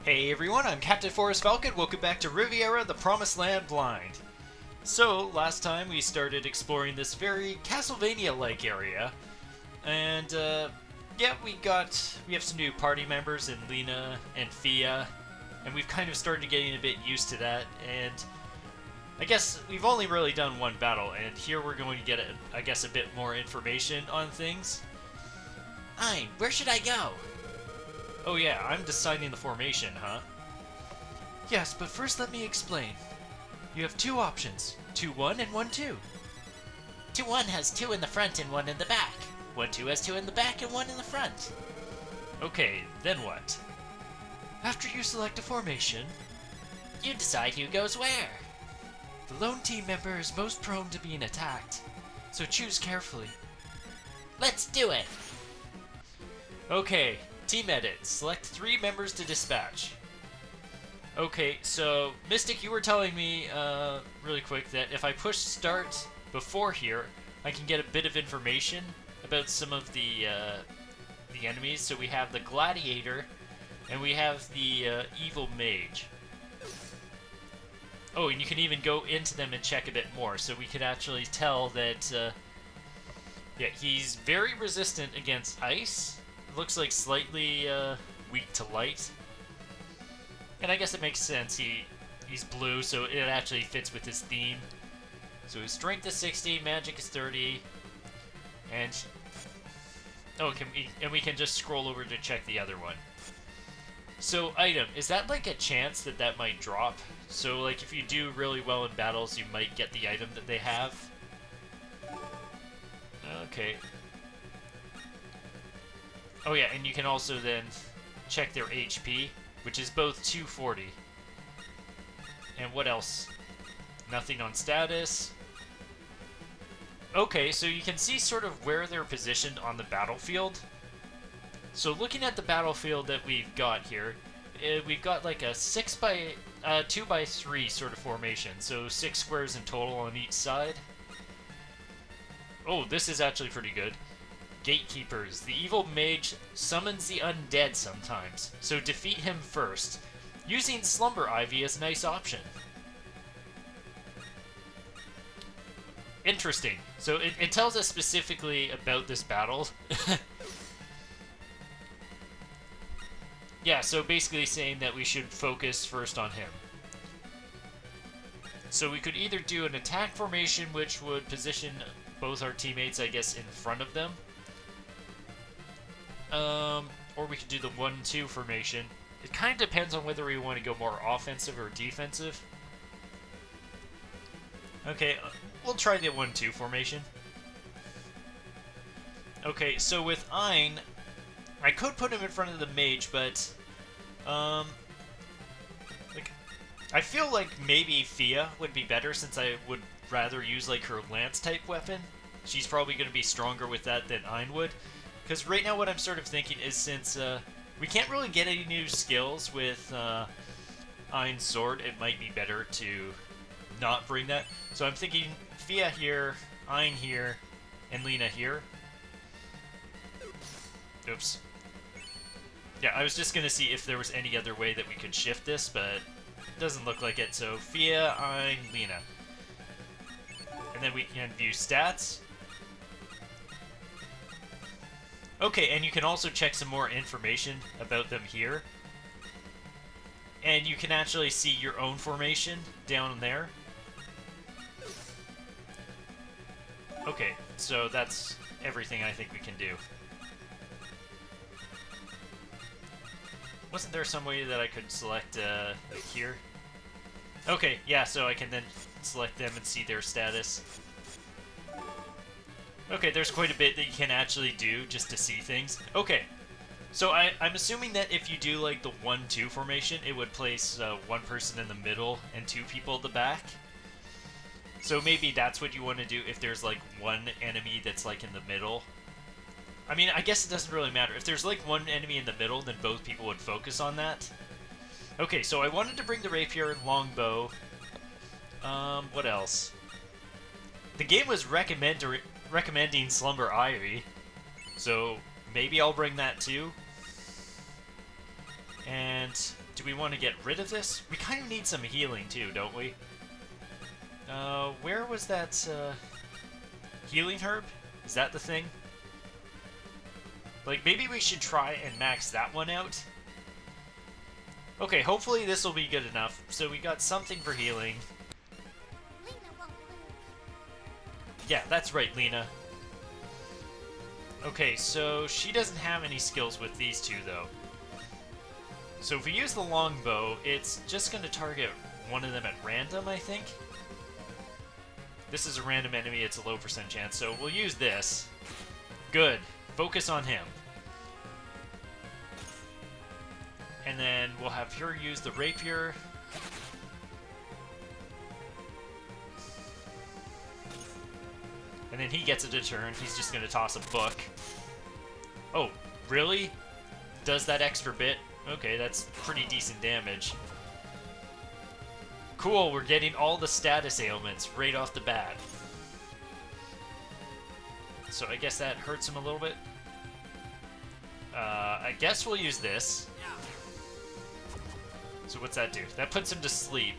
Hey everyone, I'm Captain Forrest Falcon. Welcome back to Riviera, the Promised Land Blind. So, last time we started exploring this very Castlevania-like area, and yeah, we have some new party members in Lena and Fia, and we've kind of started getting a bit used to that, and I guess we've only really done one battle, and here we're going to get, I guess, a bit more information on things. Where should I go? Oh yeah, I'm deciding the formation, huh? Yes, but first let me explain. You have two options, 2-1 and 1-2. 2-1 has 2 in the front and 1 in the back. 1-2 has 2 in the back and 1 in the front. Okay, then what? After you select a formation, You decide who goes where. the lone team member is most prone to being attacked, so choose carefully. Let's do it. Okay, team edit. Select 3 members to dispatch. Okay, so Mystic, you were telling me really quick that if I push start before here, I can get a bit of information about some of the enemies. So we have the Gladiator, and we have the Evil Mage. Oh, and you can even go into them and check a bit more. So we could actually tell that, yeah, he's very resistant against ice. It looks like slightly weak to light. And I guess it makes sense. He's blue, so it actually fits with his theme. So his strength is 60, magic is 30, and we can just scroll over to check the other one. So item, is that like a chance that might drop? So like if you do really well in battles, you might get the item that they have. Okay. Oh yeah, and you can also then check their HP, which is both 240. And what else? Nothing on status. Okay, so you can see sort of where they're positioned on the battlefield. So looking at the battlefield that we've got here, we've got like a 2x3 sort of formation. So 6 squares in total on each side. Oh, this is actually pretty good. Gatekeepers. The evil mage summons the undead sometimes, so defeat him first. Using Slumber Ivy is a nice option. Interesting. So it tells us specifically about this battle. Yeah, so basically saying that we should focus first on him. So we could either do an attack formation, which would position both our teammates, I guess, in front of them. Or we could do the 1-2 formation. It kind of depends on whether we want to go more offensive or defensive. Okay, we'll try the 1-2 formation. Okay, so with Ein, I could put him in front of the mage, but like, I feel like maybe Fia would be better since I would rather use like her lance type weapon. She's probably going to be stronger with that than Ein would. Because right now what I'm sort of thinking is since we can't really get any new skills with Ein's sword, it might be better to not bring that. So I'm thinking Fia here, Ein here, and Lena here. Oops. Yeah, I was just going to see if there was any other way that we could shift this, but it doesn't look like it. So Fia, Ein, Lena. And then we can view stats. Okay, and you can also check some more information about them here. And you can actually see your own formation down there. Okay, so that's everything I think we can do. Wasn't there some way that I could select like here? Okay, yeah, so I can then select them and see their status. Okay, there's quite a bit that you can actually do just to see things. Okay, so I'm assuming that if you do like the 1-2 formation, it would place one person in the middle and 2 people at the back. So maybe that's what you want to do if there's like one enemy that's like in the middle. I mean, I guess it doesn't really matter. If there's like one enemy in the middle, then both people would focus on that. Okay, so I wanted to bring the rapier and longbow. What else? The game was recommending Slumber Ivy, so maybe I'll bring that too. And Do we want to get rid of this? We kind of need some healing too, don't we? Where was that, healing herb? Is that the thing? Like, maybe we should try and max that one out. Okay, hopefully this will be good enough. So we got something for healing. Yeah, that's right, Lena. Okay, so she doesn't have any skills with these two, though. So if we use the longbow, it's just going to target one of them at random, I think. This is a random enemy, it's a low % chance, so we'll use this. Good. Focus on him. And then we'll have her use the rapier. And then he gets a deterrent. He's just going to toss a book. Oh, really? Does that extra bit? Okay, that's pretty decent damage. Cool, we're getting all the status ailments right off the bat. So I guess that hurts him a little bit. I guess we'll use this. So what's that do? That puts him to sleep.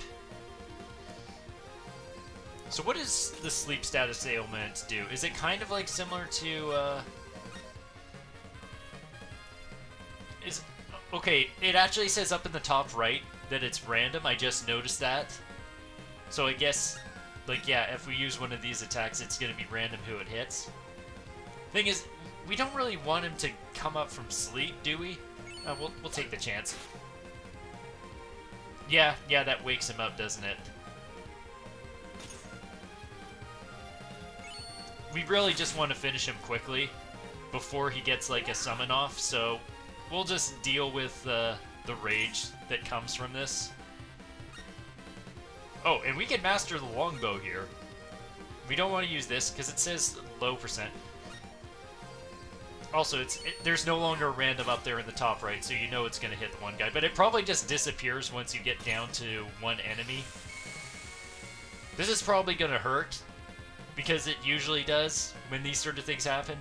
So what does the sleep status ailment do? Is it kind of like similar to, okay, it actually says up in the top right that it's random. I just noticed that. So I guess, like, yeah, if we use one of these attacks, it's going to be random who it hits. Thing is, we don't really want him to come up from sleep, do we? We'll take the chance. Yeah, that wakes him up, doesn't it? We really just want to finish him quickly before he gets, like, a summon off, so we'll just deal with the rage that comes from this. Oh, and we can master the longbow here. We don't want to use this because it says low %. Also, there's no longer a random up there in the top right, so you know it's going to hit the one guy. But it probably just disappears once you get down to one enemy. This is probably going to hurt, because it usually does when these sort of things happen.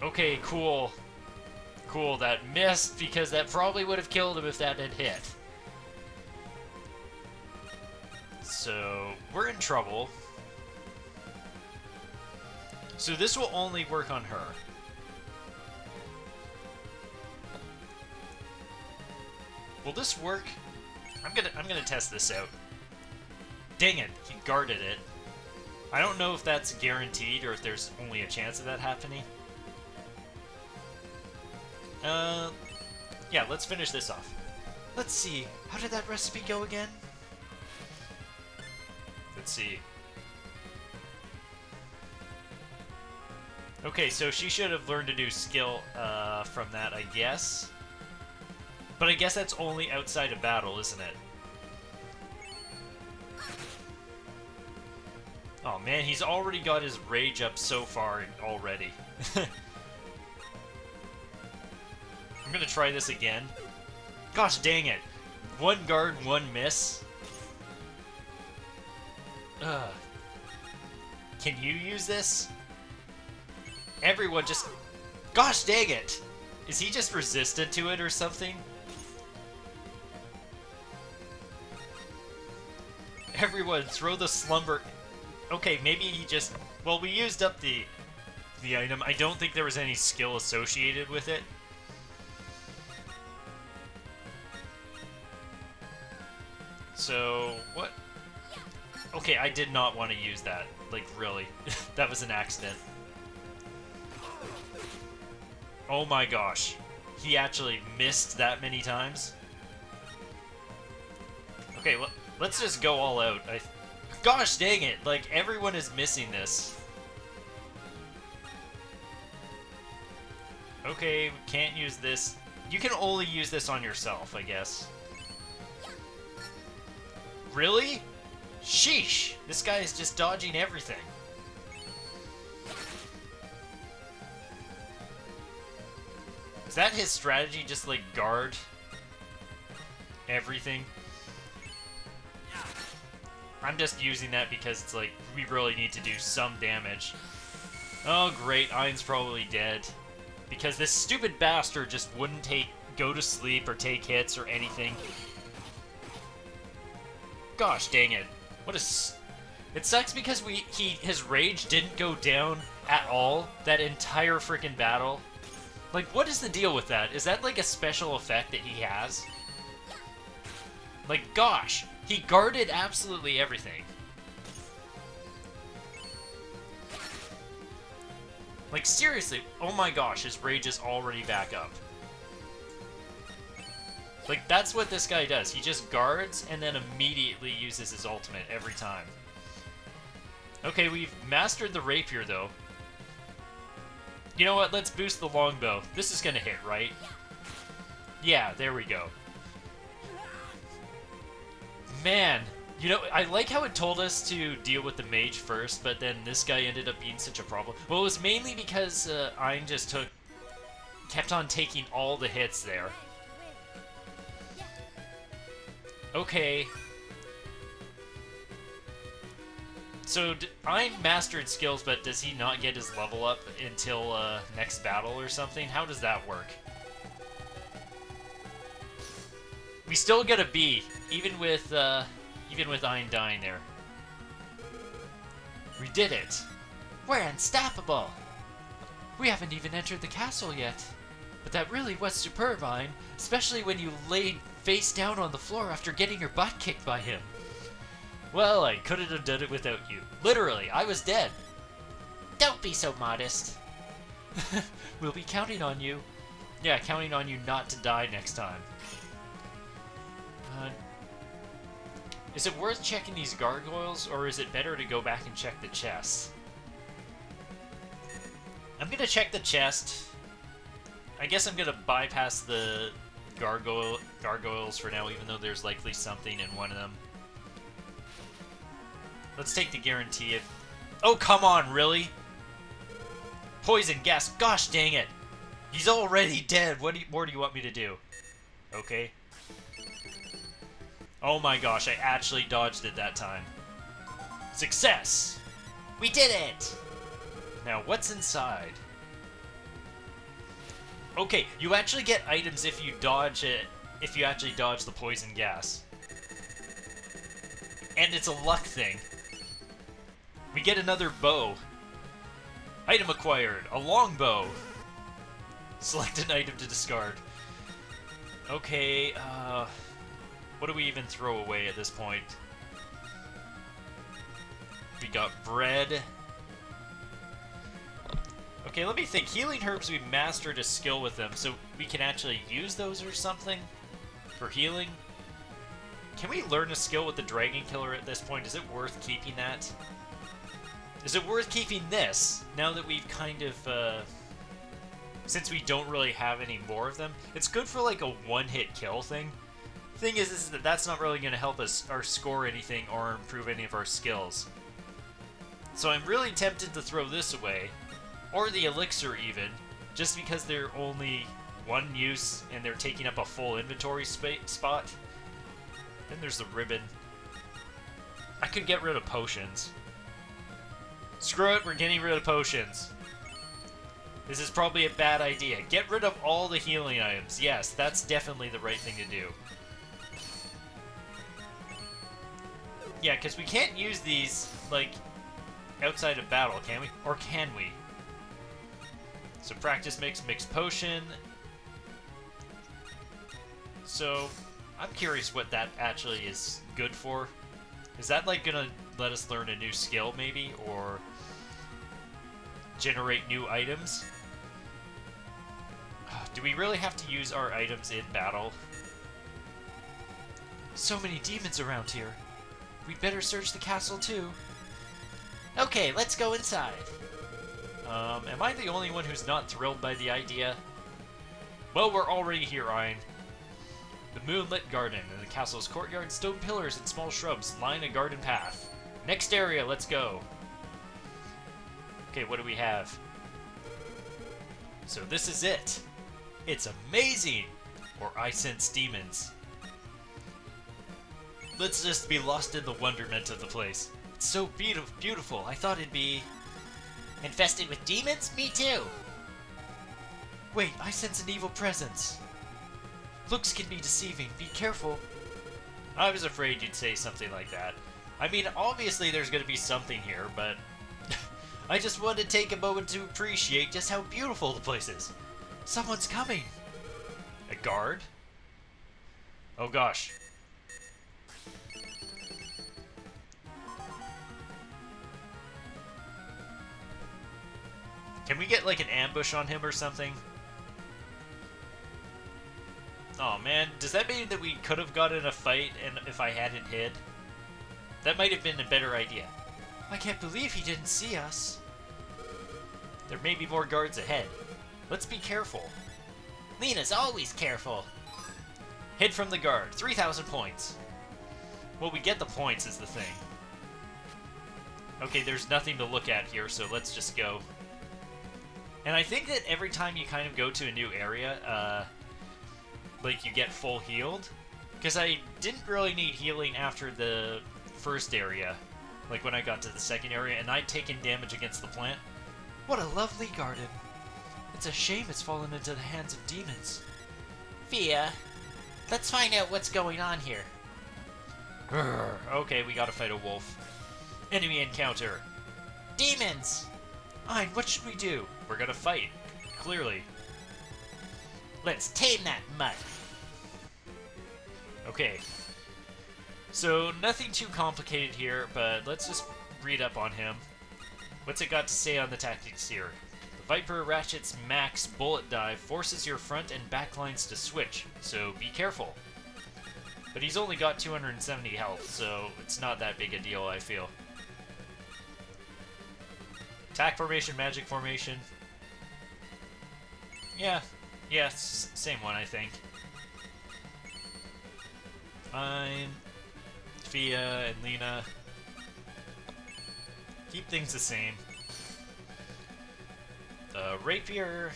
Okay, cool. Cool, that missed, because that probably would have killed him if that had hit. So, we're in trouble. So this will only work on her. Will this work? I'm gonna test this out. Dang it, he guarded it. I don't know if that's guaranteed or if there's only a chance of that happening. Yeah, let's finish this off. Let's see. How did that recipe go again? Let's see. Okay, so she should have learned a new skill from that, I guess. But I guess that's only outside of battle, isn't it? Oh man, he's already got his rage up so far already. I'm gonna try this again. Gosh dang it. One guard, one miss. Ugh. Can you use this? Everyone just... Gosh dang it! Is he just resistant to it or something? Everyone, throw the slumber... Okay, maybe he just... Well, we used up the item. I don't think there was any skill associated with it. So, what? Okay, I did not want to use that. Like, really. That was an accident. Oh my gosh. He actually missed that many times? Okay, well, let's just go all out. Gosh dang it! Like, everyone is missing this. Okay, we can't use this. You can only use this on yourself, I guess. Really? Sheesh! This guy is just dodging everything. Is that his strategy, just like guard everything? I'm just using that because it's like, we really need to do some damage. Oh great, Ein's probably dead. because this stupid bastard just wouldn't go to sleep or take hits or anything. Gosh dang it. It sucks because his rage didn't go down at all that entire freaking battle. Like, what is the deal with that? Is that like a special effect that he has? Like, gosh, he guarded absolutely everything. Like, seriously, oh my gosh, his rage is already back up. Like, that's what this guy does. He just guards and then immediately uses his ultimate every time. Okay, we've mastered the rapier, though. You know what? Let's boost the longbow. This is gonna hit, right? Yeah, there we go. Man, you know, I like how it told us to deal with the mage first, but then this guy ended up being such a problem. Well, it was mainly because Ein just kept on taking all the hits there. Okay. So, Ein mastered skills, but does he not get his level up until next battle or something? How does that work? We still get a B, even with Ein dying there. We did it! We're unstoppable! We haven't even entered the castle yet. But that really was superb, Ein, especially when you laid face down on the floor after getting your butt kicked by him. Well, I couldn't have done it without you. Literally, I was dead. Don't be so modest. We'll be counting on you. Yeah, counting on you not to die next time. Is it worth checking these gargoyles, or is it better to go back and check the chest? I'm gonna check the chest. I guess I'm gonna bypass the gargoyles for now, even though there's likely something in one of them. Let's take the guarantee of... Oh, come on, really? Poison gas, gosh dang it! He's already dead, what more do you want me to do? Okay. Oh my gosh, I actually dodged it that time. Success! We did it! Now, what's inside? Okay, you actually get items if you dodge it, if you actually dodge the poison gas. And it's a luck thing. We get another bow. Item acquired, a longbow. Select an item to discard. Okay, what do we even throw away at this point? We got bread. Okay, let me think. Healing herbs, we mastered a skill with them, so we can actually use those or something for healing. Can we learn a skill with the Dragon Killer at this point? Is it worth keeping that? Is it worth keeping this, now that we've kind of, since we don't really have any more of them? It's good for, like, a one-hit kill thing. Thing is that that's not really going to help us or score anything or improve any of our skills. So I'm really tempted to throw this away, or the elixir even, just because they're only one use and they're taking up a full inventory spot. Then there's the ribbon. I could get rid of potions. Screw it, we're getting rid of potions. This is probably a bad idea. Get rid of all the healing items. Yes, that's definitely the right thing to do. Yeah, because we can't use these, like, outside of battle, can we? Or can we? So practice mix potion. So, I'm curious what that actually is good for. Is that, like, gonna let us learn a new skill, maybe? Or generate new items? Do we really have to use our items in battle? So many demons around here. We'd better search the castle, too. Okay, let's go inside. Am I the only one who's not thrilled by the idea? Well, we're already here, Ein. The moonlit garden. In the castle's courtyard, stone pillars and small shrubs line a garden path. Next area, let's go. Okay, what do we have? So this is it. It's amazing! Or I sense demons. Let's just be lost in the wonderment of the place. It's so beautiful. I thought it'd be... Infested with demons? Me too! Wait, I sense an evil presence. Looks can be deceiving. Be careful. I was afraid you'd say something like that. I mean, obviously there's going to be something here, but I just wanted to take a moment to appreciate just how beautiful the place is. Someone's coming. A guard? Oh gosh. Can we get like an ambush on him or something? Oh man, does that mean that we could have gotten a fight and if I hadn't hid? That might have been a better idea. I can't believe he didn't see us. There may be more guards ahead. Let's be careful. Lena's always careful. Hid from the guard. 3,000 points. Well, we get the points is the thing. Okay, there's nothing to look at here, so let's just go. And I think that every time you kind of go to a new area, like you get full healed. Because I didn't really need healing after the first area. Like when I got to the second area, and I'd taken damage against the plant. What a lovely garden. It's a shame it's fallen into the hands of demons. Fia, let's find out what's going on here. Okay, we gotta fight a wolf. Enemy encounter. Demons! Ein, what should we do? We're gonna fight, clearly. Let's tame that mutt. Okay. So, nothing too complicated here, but let's just read up on him. What's it got to say on the tactics here? The Viper Ratchet's max bullet dive forces your front and back lines to switch, so be careful. But he's only got 270 health, so it's not that big a deal, I feel. Attack formation, magic formation. Yeah, same one, I think. I'm Fia and Lena. Keep things the same. The Rapier.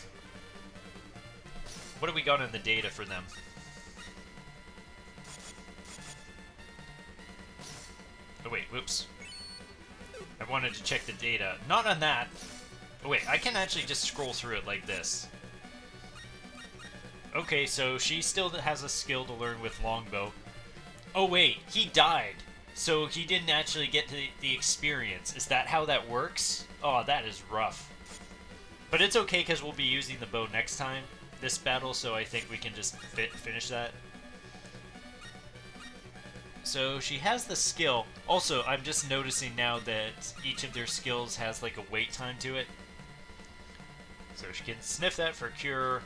What do we got in the data for them? Oh wait, whoops. I wanted to check the data. Not on that. Oh wait, I can actually just scroll through it like this. Okay, so she still has a skill to learn with longbow. Oh wait, he died. So he didn't actually get the experience. Is that how that works? Oh, that is rough. But it's okay because we'll be using the bow next time, this battle, so I think we can just finish that. So she has the skill. Also, I'm just noticing now that each of their skills has like a wait time to it. So she can sniff that for cure.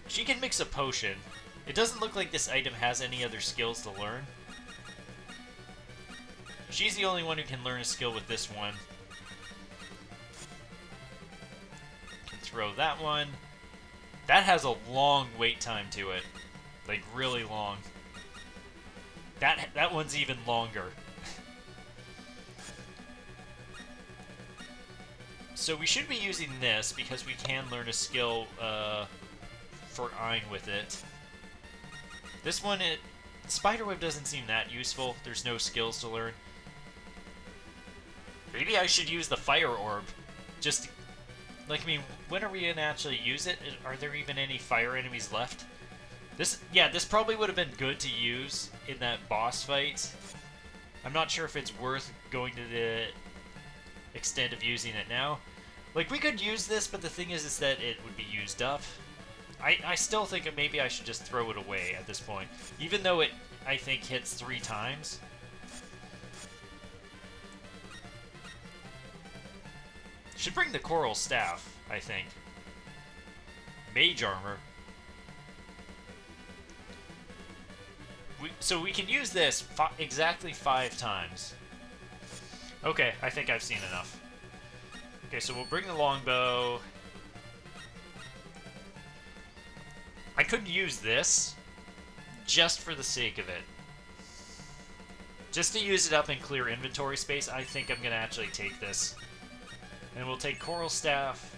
She can mix a potion. It doesn't look like this item has any other skills to learn. She's the only one who can learn a skill with this one. Can throw that one. That has a long wait time to it. Like, really long. That one's even longer. So we should be using this because we can learn a skill for Ein with it. This one, Spiderweb doesn't seem that useful. There's no skills to learn. Maybe I should use the Fire Orb. Just, like, I mean, when are we going to actually use it? Are there even any fire enemies left? This probably would have been good to use in that boss fight. I'm not sure if it's worth going to the extent of using it now. Like, we could use this, but the thing is that it would be used up. I still think that maybe I should just throw it away at this point. Even though it, I think, hits 3 times. Should bring the Coral Staff, I think. Mage Armor. So we can use this exactly 5 times. Okay, I think I've seen enough. Okay, so we'll bring the longbow. I could use this just for the sake of it. Just to use it up and clear inventory space, I think I'm going to actually take this. And we'll take Coral Staff.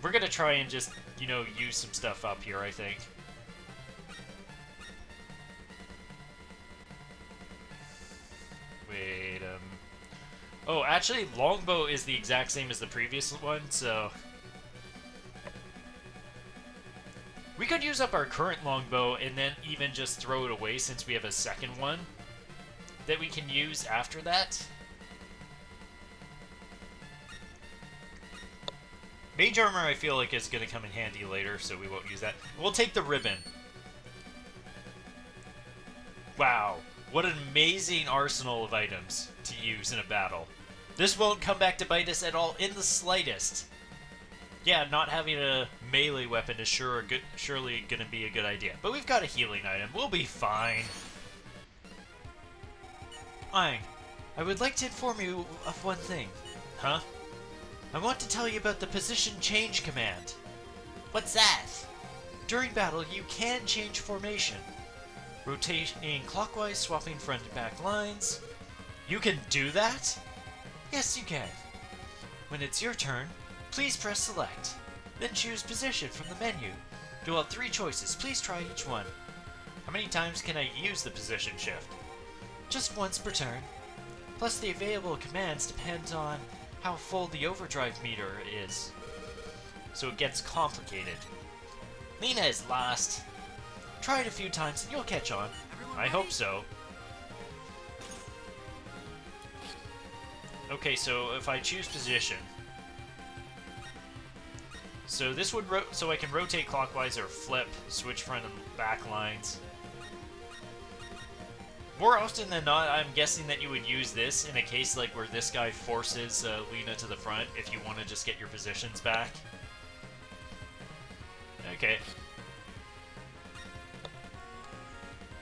We're going to try and just, you know, use some stuff up here, I think. Wait, Oh, actually, longbow is the exact same as the previous one, so... We could use up our current longbow and then even just throw it away since we have a second one that we can use after that. Mage armor, I feel like, is going to come in handy later, so we won't use that. We'll take the ribbon. Wow, what an amazing arsenal of items to use in a battle. This won't come back to bite us at all in the slightest. Yeah, not having a melee weapon is surely going to be a good idea. But we've got a healing item. We'll be fine. I would like to inform you of one thing. Huh? I want to tell you about the position change command. What's that? During battle, you can change formation. Rotating clockwise, swapping front and back lines. You can do that? Yes, you can. When it's your turn, please press select. Then choose position from the menu. You'll have 3 choices. Please try each one. How many times can I use the position shift? Just once per turn. Plus the available commands depend on how full the overdrive meter is. So it gets complicated. Lena is lost. Try it a few times and you'll catch on. I hope so. Okay, so if I choose position... So this would so I can rotate clockwise or flip, switch front and back lines. More often than not, I'm guessing that you would use this in a case like where this guy forces Lena to the front if you want to just get your positions back. Okay.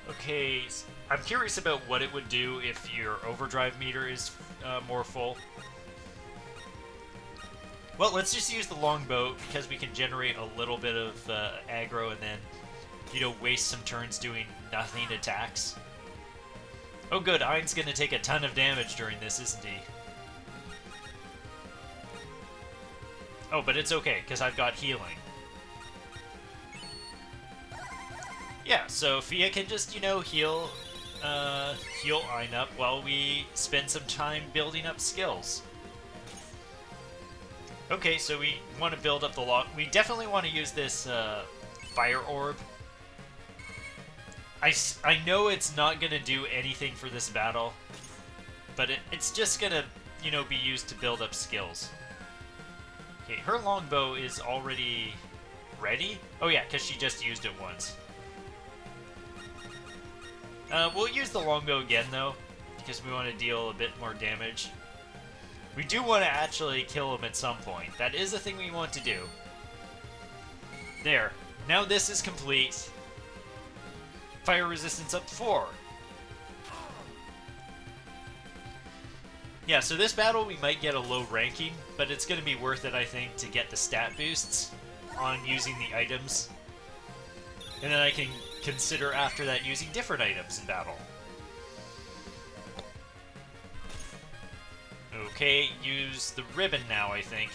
Okay, I'm curious about what it would do if your overdrive meter is more full. Well, let's just use the longbow because we can generate a little bit of aggro and then, you know, waste some turns doing nothing attacks. Oh good, Ein's gonna take a ton of damage during this, isn't he? Oh, but it's okay, because I've got healing. Yeah, so Fia can just, you know, heal Ein up while we spend some time building up skills. Okay, so we want to build up the lock. We definitely want to use this fire orb. I know it's not going to do anything for this battle, but it's just going to, you know, be used to build up skills. Okay, her longbow is already ready. Oh yeah, because she just used it once. We'll use the longbow again, though, because we want to deal a bit more damage. We do want to actually kill him at some point. That is a thing we want to do. There. Now this is complete. Fire resistance up 4. Yeah, so this battle we might get a low ranking, but it's going to be worth it, I think, to get the stat boosts on using the items. And then I can consider after that using different items in battle. Okay, use the ribbon now, I think.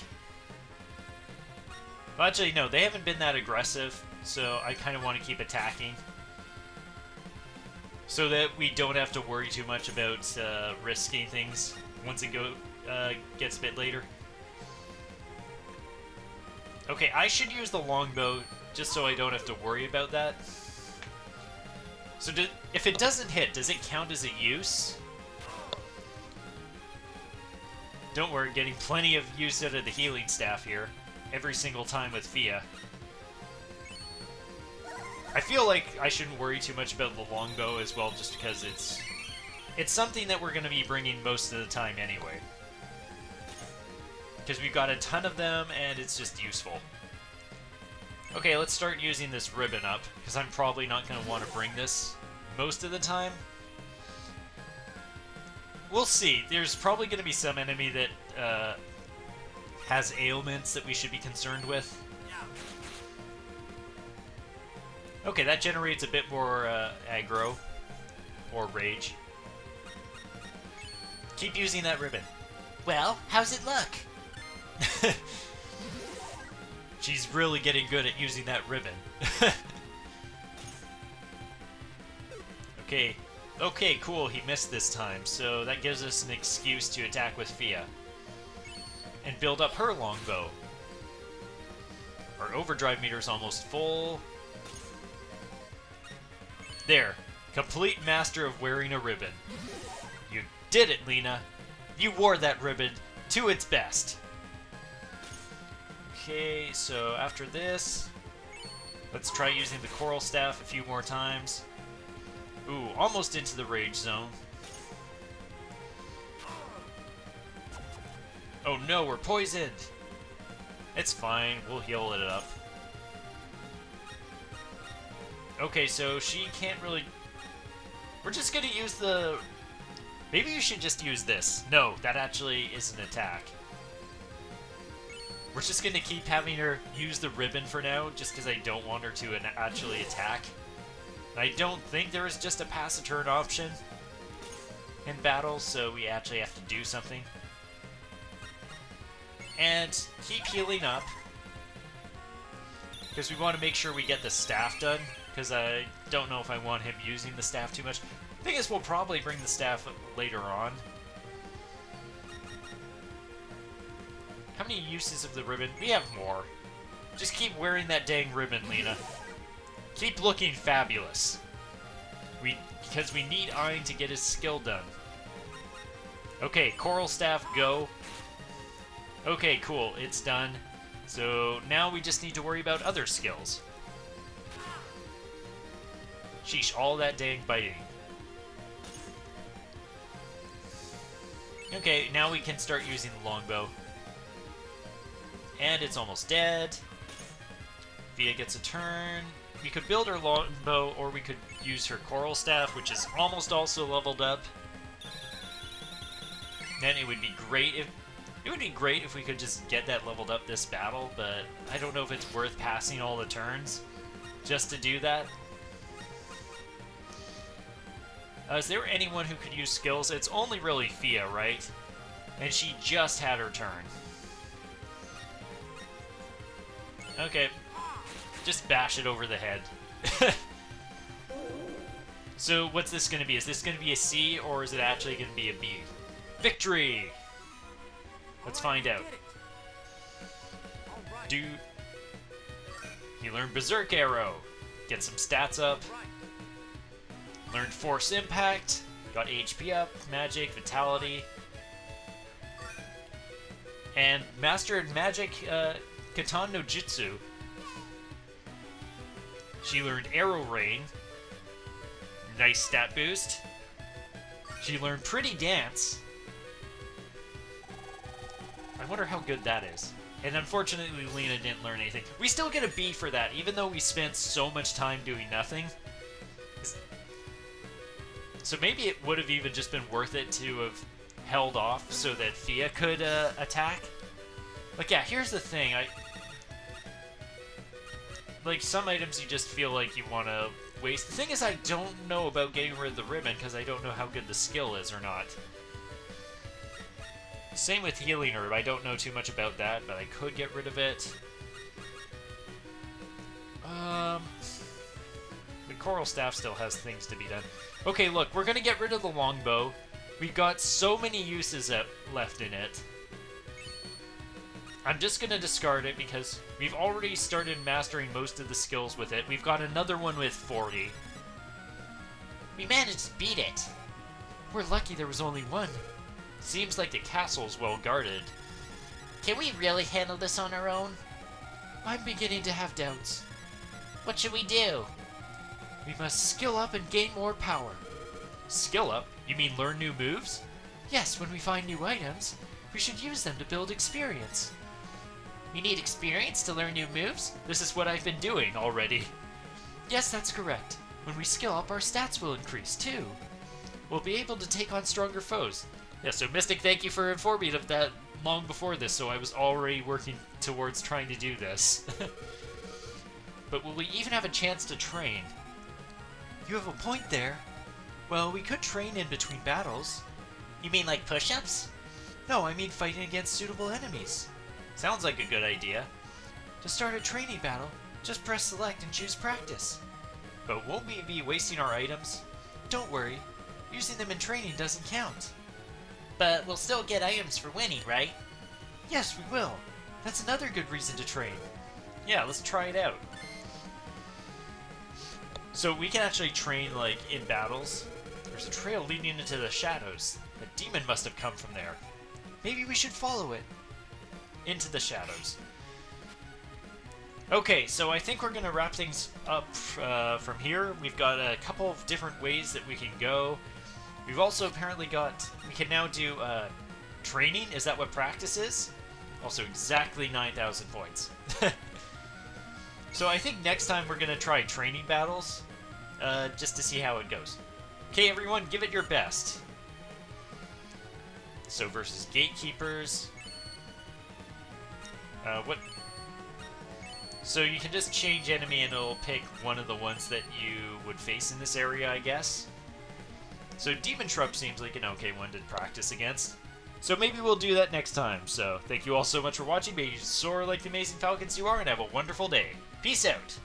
Well, actually, no, they haven't been that aggressive, so I kind of want to keep attacking. So that we don't have to worry too much about risking things once it gets a bit later. Okay, I should use the longbow just so I don't have to worry about that. So if it doesn't hit, does it count as a use? Don't worry, getting plenty of use out of the healing staff here. Every single time with Fia. I feel like I shouldn't worry too much about the longbow as well, just because it's something that we're going to be bringing most of the time anyway. Because we've got a ton of them, and it's just useful. Okay, let's start using this ribbon up, because I'm probably not going to want to bring this most of the time. We'll see. There's probably going to be some enemy that has ailments that we should be concerned with. Okay, that generates a bit more aggro, or rage. Keep using that ribbon. Well, how's it look? She's really getting good at using that ribbon. Okay, Okay, cool, he missed this time, so that gives us an excuse to attack with Fia. And build up her longbow. Our overdrive meter's almost full. There. Complete master of wearing a ribbon. You did it, Lena. You wore that ribbon to its best. Okay, so after this, let's try using the coral staff a few more times. Ooh, almost into the rage zone. Oh no, we're poisoned! It's fine, we'll heal it up. Okay, so she can't really... We're just gonna use the... Maybe you should just use this. No, that actually is an attack. We're just gonna keep having her use the ribbon for now, just because I don't want her to actually attack. I don't think there is just a pass a turn option in battle, so we actually have to do something. And keep healing up, because we want to make sure we get the staff done, because I don't know if I want him using the staff too much. The thing is, we'll probably bring the staff later on. How many uses of the ribbon? We have more. Just keep wearing that dang ribbon, Lena. Keep looking fabulous. Because we need Ein to get his skill done. Okay, Coral Staff, go. Okay, cool, it's done. So now we just need to worry about other skills. Sheesh, all that dang biting. Okay, now we can start using the longbow. And it's almost dead. Fia gets a turn. We could build her longbow, or we could use her coral staff, which is almost also leveled up. Then it would be great if we could just get that leveled up this battle, but I don't know if it's worth passing all the turns just to do that. Is there anyone who could use skills? It's only really Fia, right? And she just had her turn. Okay. Just bash it over the head. So what's this going to be? Is this going to be a C, or is it actually going to be a B? Victory! Let's find out. Dude. He learned Berserk Arrow. Get some stats up. Learned Force Impact. Got HP up, Magic, Vitality. And mastered Magic Katan no Jutsu. She learned Arrow Rain. Nice stat boost. She learned Pretty Dance. I wonder how good that is. And unfortunately, Lena didn't learn anything. We still get a B for that, even though we spent so much time doing nothing. So maybe it would have even just been worth it to have held off so that Fia could attack. Like, yeah, here's the thing. Like, some items you just feel like you want to waste. The thing is, I don't know about getting rid of the ribbon because I don't know how good the skill is or not. Same with Healing Herb. I don't know too much about that, but I could get rid of it. The Coral Staff still has things to be done. Okay, look, we're going to get rid of the longbow. We've got so many uses left in it. I'm just going to discard it because we've already started mastering most of the skills with it. We've got another one with 40. We managed to beat it. We're lucky there was only one. Seems like the castle's well guarded. Can we really handle this on our own? I'm beginning to have doubts. What should we do? We must skill up and gain more power. Skill up? You mean learn new moves? Yes, when we find new items, we should use them to build experience. We need experience to learn new moves? This is what I've been doing already. Yes, that's correct. When we skill up, our stats will increase too. We'll be able to take on stronger foes. Yeah, so Mystic, thank you for informing me of that long before this, so I was already working towards trying to do this. But will we even have a chance to train? You have a point there. Well, we could train in between battles. You mean like push-ups? No, I mean fighting against suitable enemies. Sounds like a good idea. To start a training battle, just press select and choose practice. But won't we be wasting our items? Don't worry. Using them in training doesn't count. But we'll still get items for winning, right? Yes, we will. That's another good reason to train. Yeah, let's try it out. So we can actually train, like, in battles. There's a trail leading into the shadows. A demon must have come from there. Maybe we should follow it. Into the shadows. Okay, so I think we're going to wrap things up from here. We've got a couple of different ways that we can go. We've also apparently got... We can now do training. Is that what practice is? Also exactly 9,000 points. So I think next time we're going to try training battles, just to see how it goes. Okay, everyone, give it your best. So versus gatekeepers. What? So you can just change enemy and it'll pick one of the ones that you would face in this area, I guess. So Demon Shrub seems like an okay one to practice against. So maybe we'll do that next time. So thank you all so much for watching. May you soar like the amazing falcons you are and have a wonderful day. Peace out.